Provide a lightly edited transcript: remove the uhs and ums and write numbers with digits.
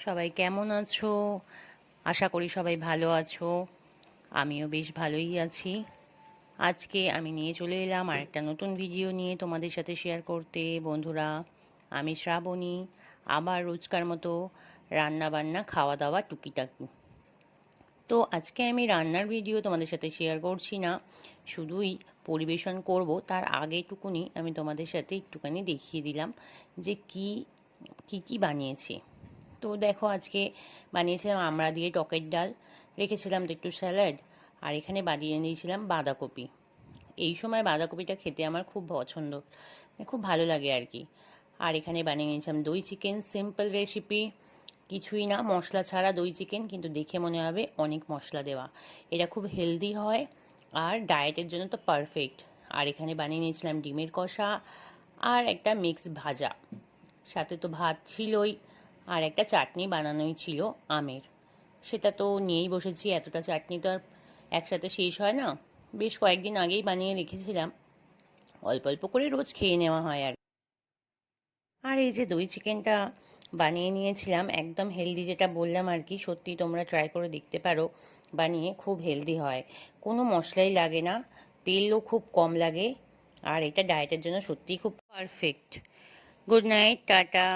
সবাই কেমন আছো? আশা করি সবাই ভালো আছো। আমিও বেশ ভালোই আছি। আজকে আমি নিয়ে চলে এলাম আর একটা নতুন ভিডিও নিয়ে তোমাদের সাথে শেয়ার করতে। বন্ধুরা, আমি শ্রাবণী। আবার রোজকার মতো রান্না বান্না খাওয়া দাওয়া টুকিটাকি। তো আজকে আমি রান্নার ভিডিও তোমাদের সাথে শেয়ার করছি না, শুধুই পরিবেশন করব। তার আগেটুকুনি আমি তোমাদের সাথে একটুখানি দেখিয়ে দিলাম যে কি কি বানিয়েছি। তো দেখো, আজকে বানিয়েছিলাম আমড়া দিয়ে টকের ডাল, রেখেছিলাম তো একটু স্যালাড, আর এখানে বানিয়ে নিয়েছিলাম বাঁধাকপি। এই সময় বাঁধাকপিটা খেতে আমার খুব পছন্দ, খুব ভালো লাগে আর কি। আর এখানে বানিয়ে নিয়েছিলাম দই চিকেন, সিম্পল রেসিপি, কিছুই না, মশলা ছাড়া দই চিকেন, কিন্তু দেখে মনে হবে অনেক মশলা দেওয়া। এটা খুব হেলদি হয় আর ডায়েটের জন্য তো পারফেক্ট। আর এখানে বানিয়ে নিয়েছিলাম ডিমের কষা আর একটা মিক্স ভাজা, সাথে তো ভাত ছিলই, আর একটা চাটনি বানানোই ছিল আমের। সেটা তো নিয়েই বসেছি, এতটা চাটনি তো আর একসাথে শেষ হয় না। বেশ কয়েকদিন আগেই বানিয়ে রেখেছিলাম, অল্প অল্প করে রোজ খেয়ে নেওয়া হয় আর। আর এই যে দই চিকেনটা বানিয়ে নিয়েছিলাম, একদম হেলদি, যেটা বললাম আর কি, সত্যি তোমরা ট্রাই করে দেখতে পারো, বানিয়ে খুব হেলদি হয়, কোনো মশলাই লাগে না, তেলও খুব কম লাগে, আর এটা ডায়েটের জন্য সত্যিই খুব পারফেক্ট। Good night, tata.